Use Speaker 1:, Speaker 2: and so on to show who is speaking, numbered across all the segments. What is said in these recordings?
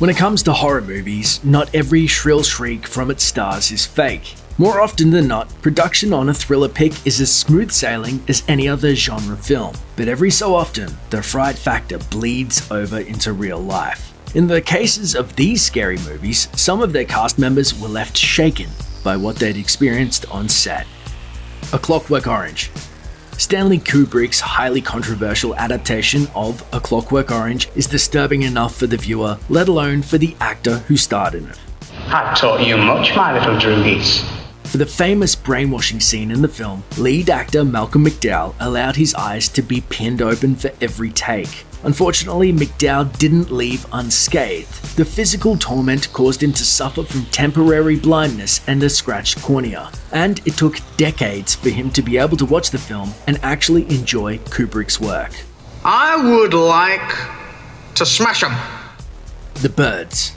Speaker 1: When it comes to horror movies, not every shrill shriek from its stars is fake. More often than not, production on a thriller pick is as smooth sailing as any other genre film, but every so often, the fright factor bleeds over into real life. In the cases of these scary movies, some of their cast members were left shaken by what they'd experienced on set. A Clockwork Orange. Stanley Kubrick's highly controversial adaptation of A Clockwork Orange is disturbing enough for the viewer, let alone for the actor who starred in it.
Speaker 2: I've taught you much, my little droogies.
Speaker 1: For the famous brainwashing scene in the film, lead actor Malcolm McDowell allowed his eyes to be pinned open for every take. Unfortunately, McDowell didn't leave unscathed. The physical torment caused him to suffer from temporary blindness and a scratched cornea, and it took decades for him to be able to watch the film and actually enjoy Kubrick's work.
Speaker 2: I would like to smash them.
Speaker 1: The Birds.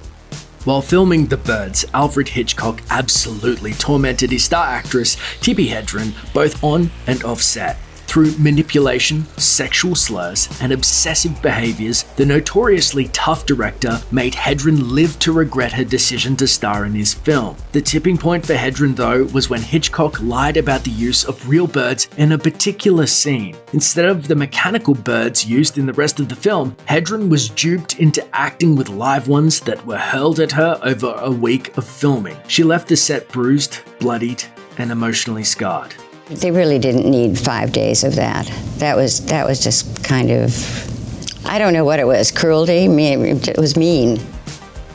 Speaker 1: While filming The Birds, Alfred Hitchcock absolutely tormented his star actress, Tippi Hedren, both on and off set. Through manipulation, sexual slurs, and obsessive behaviors, the notoriously tough director made Hedren live to regret her decision to star in his film. The tipping point for Hedren, though, was when Hitchcock lied about the use of real birds in a particular scene. Instead of the mechanical birds used in the rest of the film, Hedren was duped into acting with live ones that were hurled at her over a week of filming. She left the set bruised, bloodied, and emotionally scarred.
Speaker 3: They really didn't need 5 days of that. That was just kind of, I don't know what it was, cruelty? It was mean.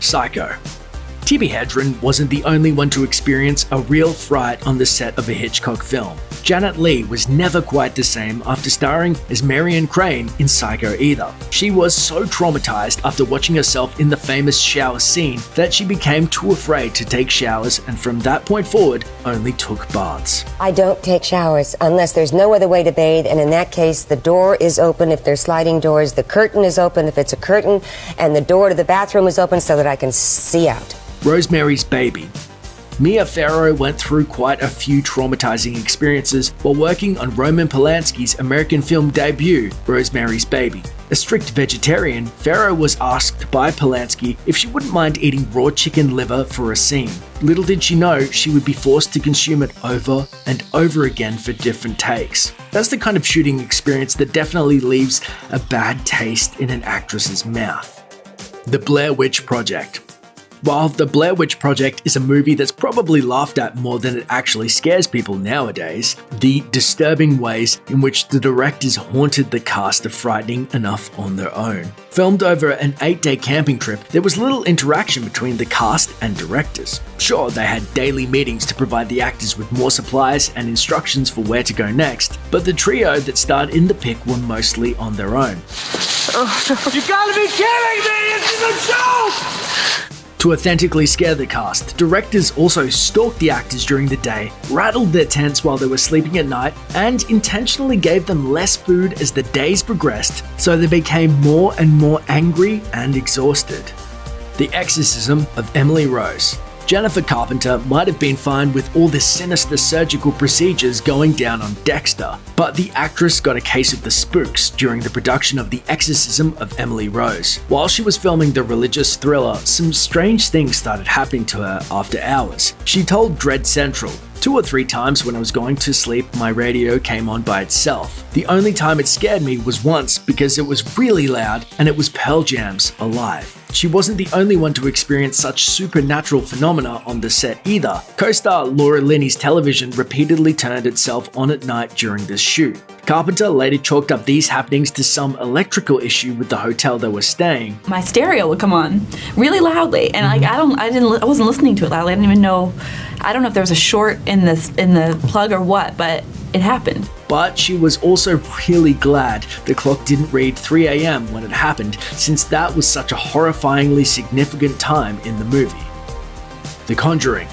Speaker 1: Psycho. Tippi Hedren wasn't the only one to experience a real fright on the set of a Hitchcock film. Janet Leigh was never quite the same after starring as Marion Crane in Psycho either. She was so traumatized after watching herself in the famous shower scene that she became too afraid to take showers, and from that point forward, only took baths.
Speaker 4: I don't take showers unless there's no other way to bathe, and in that case, the door is open if there's sliding doors, the curtain is open if it's a curtain, and the door to the bathroom is open so that I can see out.
Speaker 1: Rosemary's Baby. Mia Farrow went through quite a few traumatizing experiences while working on Roman Polanski's American film debut, Rosemary's Baby. A strict vegetarian, Farrow was asked by Polanski if she wouldn't mind eating raw chicken liver for a scene. Little did she know she would be forced to consume it over and over again for different takes. That's the kind of shooting experience that definitely leaves a bad taste in an actress's mouth. The Blair Witch Project. While The Blair Witch Project is a movie that's probably laughed at more than it actually scares people nowadays, the disturbing ways in which the directors haunted the cast are frightening enough on their own. Filmed over an 8-day camping trip, there was little interaction between the cast and directors. Sure, they had daily meetings to provide the actors with more supplies and instructions for where to go next, but the trio that starred in the pick were mostly on their own.
Speaker 2: You gotta be kidding me! It's a joke!
Speaker 1: To authentically scare the cast, directors also stalked the actors during the day, rattled their tents while they were sleeping at night, and intentionally gave them less food as the days progressed, so they became more and more angry and exhausted. The Exorcism of Emily Rose. Jennifer Carpenter might have been fine with all the sinister surgical procedures going down on Dexter, but the actress got a case of the spooks during the production of The Exorcism of Emily Rose. While she was filming the religious thriller, some strange things started happening to her after hours. She told Dread Central, 2 or 3 times when I was going to sleep, my radio came on by itself. The only time it scared me was once because it was really loud and it was Pearl Jam's Alive. She wasn't the only one to experience such supernatural phenomena on the set either. Co-star Laura Linney's television repeatedly turned itself on at night during this shoot. Carpenter later chalked up these happenings to some electrical issue with the hotel they were staying.
Speaker 5: My stereo would come on really loudly, and I wasn't listening to it loudly. I didn't even know. I don't know if there was a short in the plug or what, but it happened.
Speaker 1: But she was also really glad the clock didn't read 3 a.m. when it happened, since that was such a horrifyingly significant time in the movie. The Conjuring.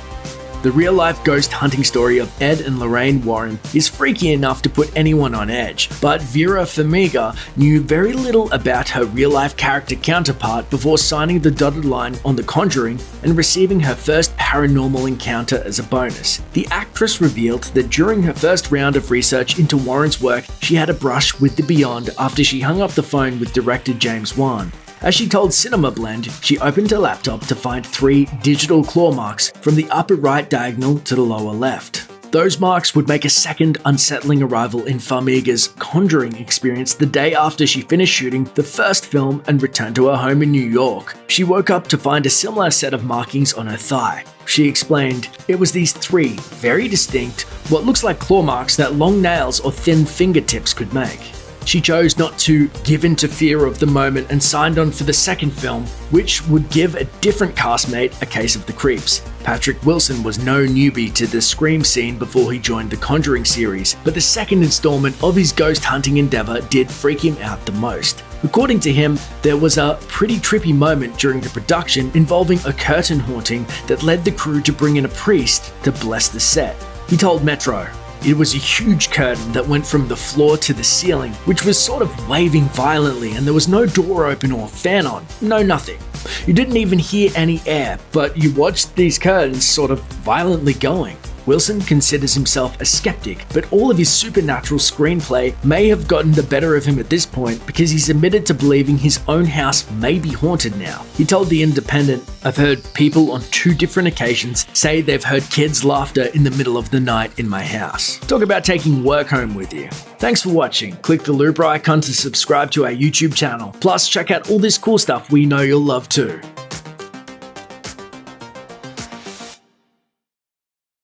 Speaker 1: The real-life ghost hunting story of Ed and Lorraine Warren is freaky enough to put anyone on edge, but Vera Farmiga knew very little about her real-life character counterpart before signing the dotted line on The Conjuring and receiving her first paranormal encounter as a bonus. The actress revealed that during her first round of research into Warren's work, she had a brush with the beyond after she hung up the phone with director James Wan. As she told Cinema Blend, she opened her laptop to find 3 digital claw marks from the upper right diagonal to the lower left. Those marks would make a second unsettling arrival in Farmiga's Conjuring experience the day after she finished shooting the first film and returned to her home in New York. She woke up to find a similar set of markings on her thigh. She explained, "It was these 3 very distinct, what looks like claw marks that long nails or thin fingertips could make." She chose not to give in to fear of the moment and signed on for the second film, which would give a different castmate a case of the creeps. Patrick Wilson was no newbie to the Scream scene before he joined the Conjuring series, but the second installment of his ghost hunting endeavor did freak him out the most. According to him, there was a pretty trippy moment during the production involving a curtain haunting that led the crew to bring in a priest to bless the set. He told Metro, "It was a huge curtain that went from the floor to the ceiling, which was sort of waving violently, and there was no door open or fan on. No nothing. You didn't even hear any air, but you watched these curtains sort of violently going." Wilson considers himself a skeptic, but all of his supernatural screenplay may have gotten the better of him at this point because he's admitted to believing his own house may be haunted now. He told The Independent, "I've heard people on 2 different occasions say they've heard kids' laughter in the middle of the night in my house." Talk about taking work home with you. Thanks for watching. Click the looper icon to subscribe to our YouTube channel. Plus, check out all this cool stuff we know you'll love too.